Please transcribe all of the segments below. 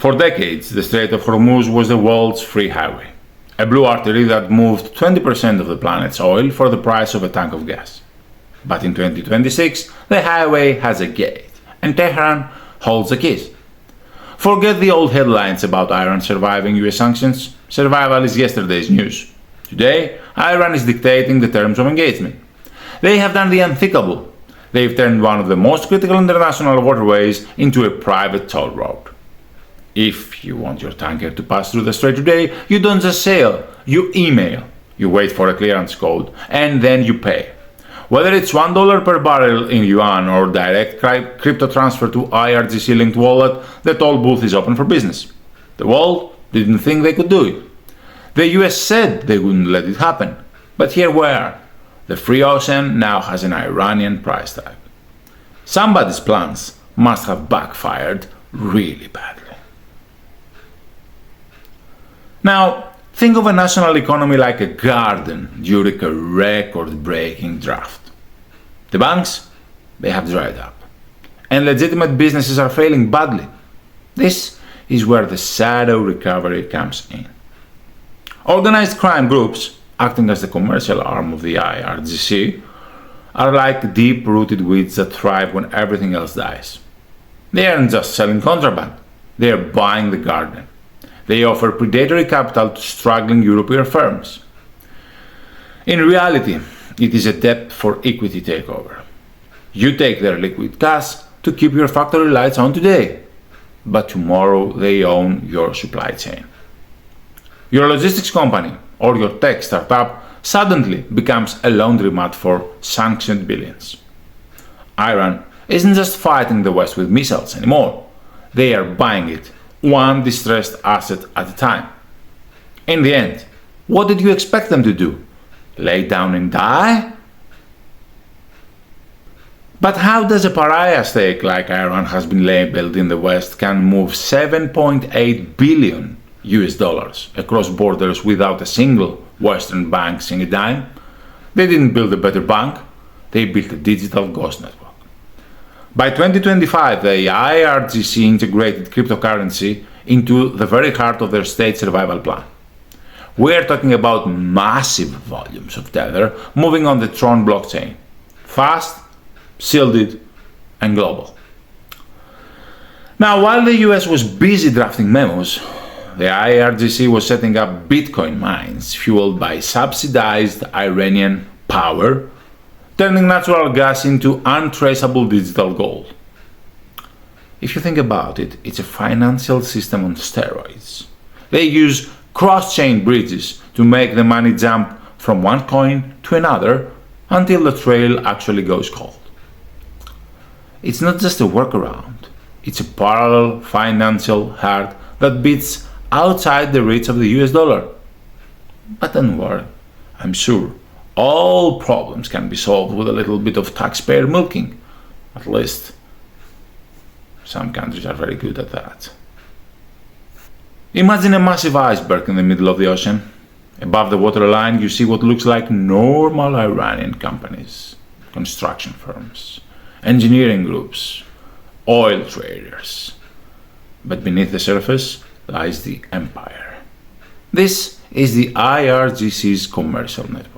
For decades, the Strait of Hormuz was the world's free highway, a blue artery that moved 20% of the planet's oil for the price of a tank of gas. But in 2026, the highway has a gate, and Tehran holds the keys. Forget the old headlines about Iran surviving US sanctions. Survival is yesterday's news. Today, Iran is dictating the terms of engagement. They have done the unthinkable. They've turned one of the most critical international waterways into a private toll road. If you want your tanker to pass through the strait today, you don't just sail, you email. You wait for a clearance code, and then you pay. Whether it's $1 per barrel in yuan or direct crypto transfer to IRGC linked wallet, the toll booth is open for business. The world didn't think they could do it. The US said they wouldn't let it happen. But here we are. The free ocean now has an Iranian price tag. Somebody's plans must have backfired really badly. Now, think of a national economy like a garden during a record-breaking drought. The banks, they have dried up, and legitimate businesses are failing badly. This is where the shadow recovery comes in. Organized crime groups, acting as the commercial arm of the IRGC, are like deep-rooted weeds that thrive when everything else dies. They aren't just selling contraband, they are buying the garden. They offer predatory capital to struggling European firms. In reality, it is a debt for equity takeover. You take their liquid cash to keep your factory lights on today, but tomorrow they own your supply chain. Your logistics company or your tech startup suddenly becomes a laundromat for sanctioned billions. Iran isn't just fighting the West with missiles anymore. They are buying it, one distressed asset at a time. In the end, what did you expect them to do? Lay down and die? But how does a pariah state like Iran has been labeled in the West can move 7.8 billion US dollars across borders without a single Western bank seeing a dime? They didn't build a better bank, they built a digital ghost network. By 2025, the IRGC integrated cryptocurrency into the very heart of their state survival plan. We are talking about massive volumes of Tether moving on the Tron blockchain. Fast, shielded, and global. Now, while the US was busy drafting memos, the IRGC was setting up Bitcoin mines fueled by subsidized Iranian power, turning natural gas into untraceable digital gold. If you think about it, it's a financial system on steroids. They use cross-chain bridges to make the money jump from one coin to another until the trail actually goes cold. It's not just a workaround, it's a parallel financial heart that beats outside the reach of the US dollar. But don't worry, I'm sure all problems can be solved with a little bit of taxpayer milking. At least, some countries are very good at that. Imagine a massive iceberg in the middle of the ocean. Above the waterline, you see what looks like normal Iranian companies, construction firms, engineering groups, oil traders. But beneath the surface lies the empire. This is the IRGC's commercial network.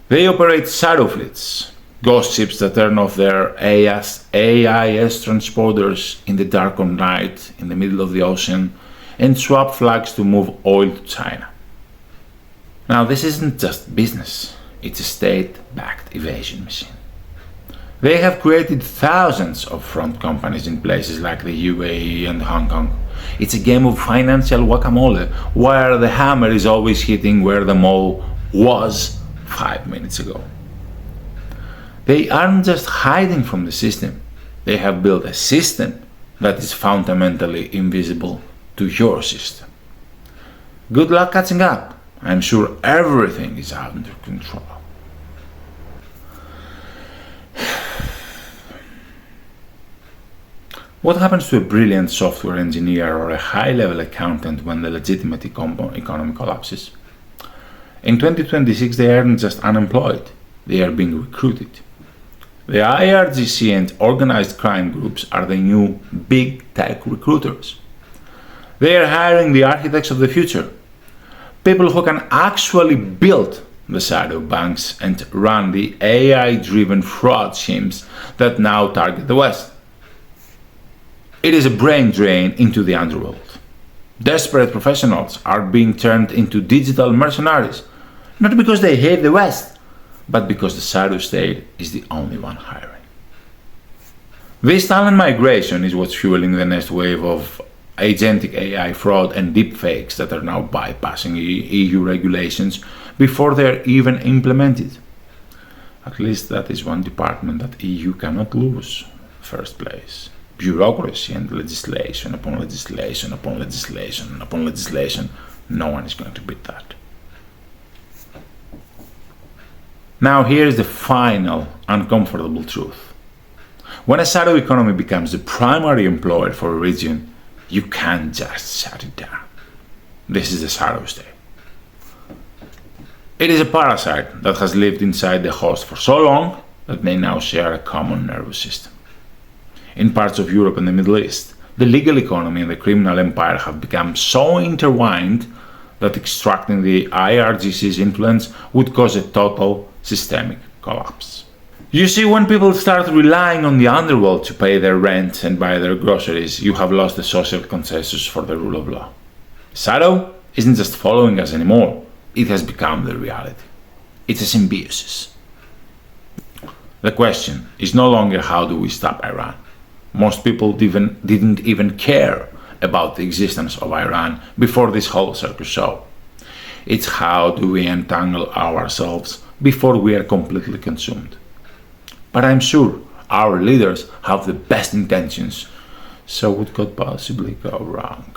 They operate shadow fleets, ghost ships that turn off their AIS transporters in the dark of night in the middle of the ocean and swap flags to move oil to China. Now, this isn't just business, it's a state-backed evasion machine. They have created thousands of front companies in places like the UAE and Hong Kong. It's a game of financial whack-a-mole, where the hammer is always hitting where the mole was 5 minutes ago. They aren't just hiding from the system, they have built a system that is fundamentally invisible to your system. Good luck catching up. I'm sure everything is under control. What happens to a brilliant software engineer or a high-level accountant when the legitimate economy collapses? In 2026, they aren't just unemployed, they are being recruited. The IRGC and organized crime groups are the new big tech recruiters. They are hiring the architects of the future, people who can actually build the shadow banks and run the AI-driven fraud schemes that now target the West. It is a brain drain into the underworld. Desperate professionals are being turned into digital mercenaries, not because they hate the West, but because the shadow state is the only one hiring. This talent migration is what's fueling the next wave of agentic AI fraud and deepfakes that are now bypassing EU regulations before they're even implemented. At least that is one department that EU cannot lose. First place. Bureaucracy and legislation upon legislation upon legislation upon legislation. No one is going to beat that. Now here is the final uncomfortable truth. When a shadow economy becomes the primary employer for a region, you can't just shut it down. This is the shadow state. It is a parasite that has lived inside the host for so long that they now share a common nervous system. In parts of Europe and the Middle East, the legal economy and the criminal empire have become so intertwined that extracting the IRGC's influence would cause a total systemic collapse. You see, when people start relying on the underworld to pay their rent and buy their groceries, you have lost the social consensus for the rule of law. Shadow isn't just following us anymore, it has become the reality. It's a symbiosis. The question is no longer how do we stop Iran. Most people didn't even care about the existence of Iran before this whole circus show. It's how do we entangle ourselves before we are completely consumed. But I'm sure our leaders have the best intentions, so what could possibly go wrong?